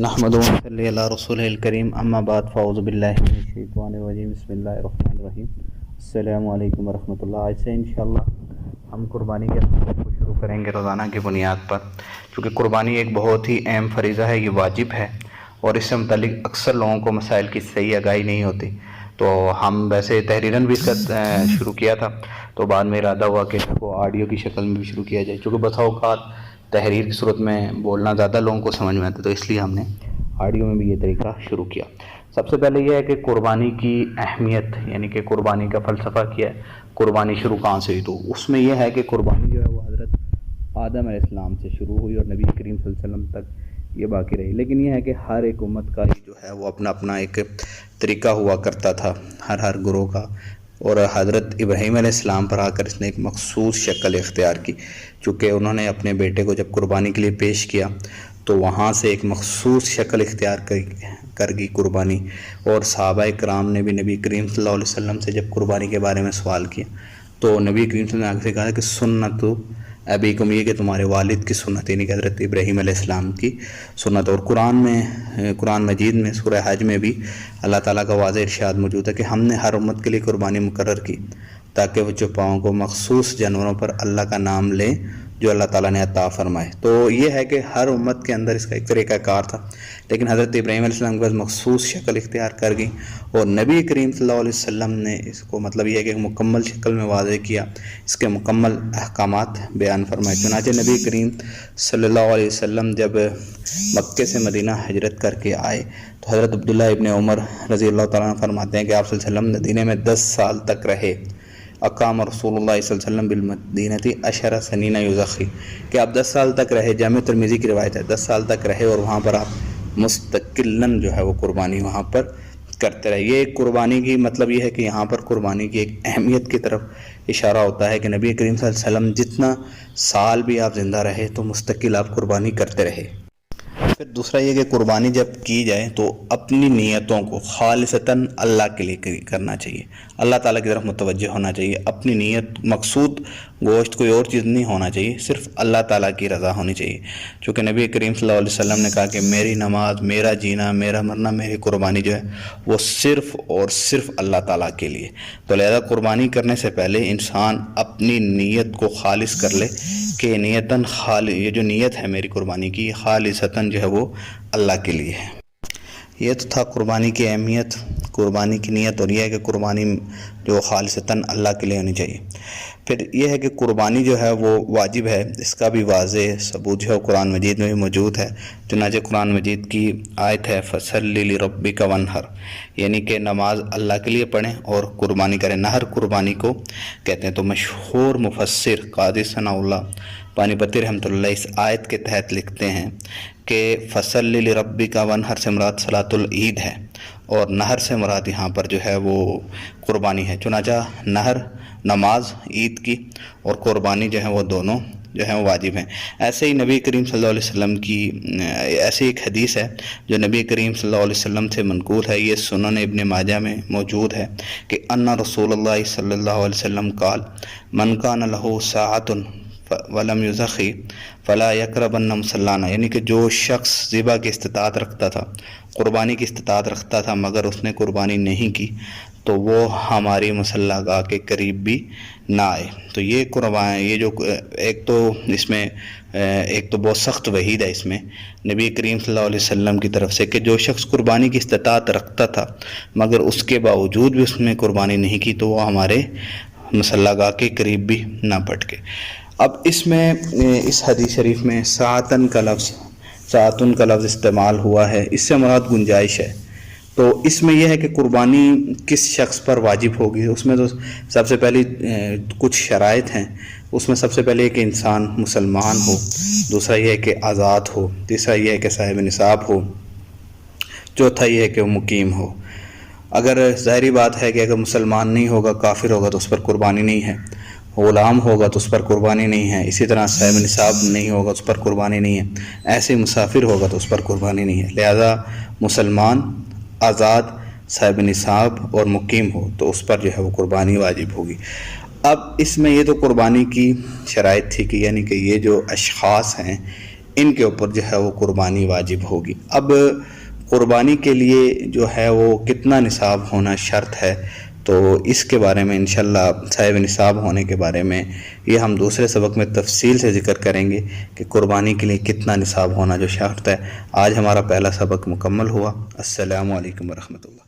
نحمدہ ونصلی علی رسولہ الکریم اما بعد فاعوذ باللہ من الشیطان الرجیم بسم اللہ الرحمن الرحیم السلام علیکم ورحمۃ اللہ۔ آج سے انشاءاللہ ہم قربانی کے اہمیت کو شروع کریں گے روزانہ کی بنیاد پر، چونکہ قربانی ایک بہت ہی اہم فریضہ ہے، یہ واجب ہے اور اس سے متعلق اکثر لوگوں کو مسائل کی صحیح آگاہی نہیں ہوتی۔ تو ہم ویسے تحریراً بھی اس کا شروع کیا تھا، تو بعد میں ارادہ ہوا کہ اس کو آڈیو کی شکل میں بھی شروع کیا جائے، چونکہ بسا اوقات تحریر کی صورت میں بولنا زیادہ لوگوں کو سمجھ میں آتا ہے، تو اس لیے ہم نے آڈیو میں بھی یہ طریقہ شروع کیا۔ سب سے پہلے یہ ہے کہ قربانی کی اہمیت، یعنی کہ قربانی کا فلسفہ کیا ہے، قربانی شروع کہاں سے ہوئی، تو اس میں یہ ہے کہ قربانی جو ہے وہ حضرت آدم علیہ السلام سے شروع ہوئی اور نبی کریم صلی اللہ علیہ وسلم تک یہ باقی رہی۔ لیکن یہ ہے کہ ہر ایک امت کا جو ہے وہ اپنا اپنا ایک طریقہ ہوا کرتا تھا، ہر گروہ کا، اور حضرت ابراہیم علیہ السلام پر آ کر اس نے ایک مخصوص شکل اختیار کی، چونکہ انہوں نے اپنے بیٹے کو جب قربانی کے لیے پیش کیا تو وہاں سے ایک مخصوص شکل اختیار کر گئی قربانی۔ اور صحابہ کرام نے بھی نبی کریم صلی اللہ علیہ وسلم سے جب قربانی کے بارے میں سوال کیا تو نبی کریم صلی اللہ علیہ وسلم نے کہا کہ سنت ابیکم، یہ کہ تمہارے والد کی سنت، یعنی کہ حضرت ابراہیم علیہ السلام کی سنت۔ اور قرآن مجید میں سورہ حج میں بھی اللہ تعالیٰ کا واضح ارشاد موجود ہے کہ ہم نے ہر امت کے لیے قربانی مقرر کی تاکہ وہ چھپاؤں کو مخصوص جانوروں پر اللہ کا نام لیں جو اللہ تعالیٰ نے عطا فرمائے۔ تو یہ ہے کہ ہر امت کے اندر اس کا ایک طریقہ کار تھا، لیکن حضرت ابراہیم علیہ السلام کے پاس مخصوص شکل اختیار کر گئی اور نبی کریم صلی اللہ علیہ وسلم نے اس کو مطلب یہ ہے کہ مکمل شکل میں واضح کیا، اس کے مکمل احکامات بیان فرمائے۔ چنانچہ نبی کریم صلی اللہ علیہ وسلم جب مکے سے مدینہ ہجرت کر کے آئے تو حضرت عبداللہ ابن عمر رضی اللہ تعالیٰ عنہ فرماتے ہیں کہ آپ صلی اللہ علیہ وسلم مدینہ میں 10 سال تک رہے۔ اقام رسول اللہ صلی اللہ علیہ وسلم بالمدینہ 10 سنین یزخی، کہ آپ 10 سال تک رہے، جامع ترمذی کی روایت ہے، 10 سال تک رہے اور وہاں پر آپ مستقلاً جو ہے وہ قربانی وہاں پر کرتے رہے۔ یہ ایک قربانی کی مطلب یہ ہے کہ یہاں پر قربانی کی ایک اہمیت کی طرف اشارہ ہوتا ہے کہ نبی کریم صلی اللہ علیہ وسلم جتنا سال بھی آپ زندہ رہے تو مستقل آپ قربانی کرتے رہے۔ پھر دوسرا یہ کہ قربانی جب کی جائے تو اپنی نیتوں کو خالصتاً اللہ کے لیے کرنا چاہیے، اللہ تعالیٰ کی طرف متوجہ ہونا چاہیے۔ اپنی نیت مقصود گوشت کوئی اور چیز نہیں ہونا چاہیے، صرف اللہ تعالیٰ کی رضا ہونی چاہیے، چونکہ نبی کریم صلی اللہ علیہ وسلم نے کہا کہ میری نماز، میرا جینا، میرا مرنا، میری قربانی جو ہے وہ صرف اور صرف اللہ تعالیٰ کے لیے۔ تو لہذا قربانی کرنے سے پہلے انسان اپنی نیت کو خالص کر لے کہ نیتاً یہ جو نیت ہے میری قربانی کی خالصتاً جو ہے وہ اللہ کے لیے ہے۔ یہ تو تھا قربانی کی اہمیت، قربانی کی نیت، اور یہ ہے کہ قربانی جو خالصتاً اللہ کے لیے ہونی چاہیے۔ پھر یہ ہے کہ قربانی جو ہے وہ واجب ہے، اس کا بھی واضح ثبوت جو ہے قرآن مجید میں بھی موجود ہے۔ چنانچہ قرآن مجید کی آیت ہے فَصَلِّ لِرَبِّكَ وَانْحَرْ، یعنی کہ نماز اللہ کے لیے پڑھیں اور قربانی کریں۔ نہر قربانی کو کہتے ہیں۔ تو مشہور مفسر قاضی ثناء اللہ پانی پتی رحمۃ اللہ اس آیت کے تحت لکھتے ہیں کہ فَصَلِّ لِرَبِّكَ وَانْحَرْ سے مراد صلاۃ العید ہے اور نہر سے مراد یہاں پر جو ہے وہ قربانی ہے۔ چنانچہ نہر نماز عید کی اور قربانی جو ہے وہ دونوں جو ہیں واجب ہیں۔ ایسے ہی نبی کریم صلی اللہ علیہ وسلم کی ایسی ایک حدیث ہے جو نبی کریم صلی اللہ علیہ وسلم سے منقول ہے، یہ سنن ابن ماجہ میں موجود ہے کہ ان رسول اللہ صلی اللہ علیہ وسلم قال من کان لہ ساعۃ ولم یزخی فلا یقربن مصلانا، یعنی کہ جو شخص ذبح کی استطاعت رکھتا تھا، قربانی کی استطاعت رکھتا تھا مگر اس نے قربانی نہیں کی تو وہ ہماری مصلی گاہ کے قریب بھی نہ آئے۔ تو یہ قربانی، یہ جو ایک تو اس میں ایک تو بہت سخت وعید ہے اس میں نبی کریم صلی اللہ علیہ وسلم کی طرف سے کہ جو شخص قربانی کی استطاعت رکھتا تھا مگر اس کے باوجود بھی اس نے قربانی نہیں کی تو وہ ہمارے مصلی گاہ کے قریب بھی نہ پٹکے۔ اب اس میں اس حدیث شریف میں ساعتن کا لفظ استعمال ہوا ہے، اس سے مراد گنجائش ہے۔ تو اس میں یہ ہے کہ قربانی کس شخص پر واجب ہوگی، اس میں تو سب سے پہلی کچھ شرائط ہیں۔ اس میں سب سے پہلے کہ انسان مسلمان ہو، دوسرا یہ ہے کہ آزاد ہو، تیسرا یہ ہے کہ صاحب نصاب ہو، چوتھا یہ ہے کہ وہ مقیم ہو۔ اگر ظاہری بات ہے کہ اگر مسلمان نہیں ہوگا، کافر ہوگا تو اس پر قربانی نہیں ہے، غلام ہوگا تو اس پر قربانی نہیں ہے، اسی طرح صاحب نصاب نہیں ہوگا اس پر قربانی نہیں ہے، ایسے مسافر ہوگا تو اس پر قربانی نہیں ہے۔ لہذا مسلمان، آزاد، صاحب نصاب اور مقیم ہو تو اس پر جو ہے وہ قربانی واجب ہوگی۔ اب اس میں یہ تو قربانی کی شرائط تھی کہ یعنی کہ یہ جو اشخاص ہیں ان کے اوپر جو ہے وہ قربانی واجب ہوگی۔ اب قربانی کے لیے جو ہے وہ کتنا نصاب ہونا شرط ہے، تو اس کے بارے میں انشاءاللہ صاحب نصاب ہونے کے بارے میں یہ ہم دوسرے سبق میں تفصیل سے ذکر کریں گے کہ قربانی کے لیے کتنا نصاب ہونا جو شرط ہے۔ آج ہمارا پہلا سبق مکمل ہوا۔ السلام علیکم ورحمۃ اللہ۔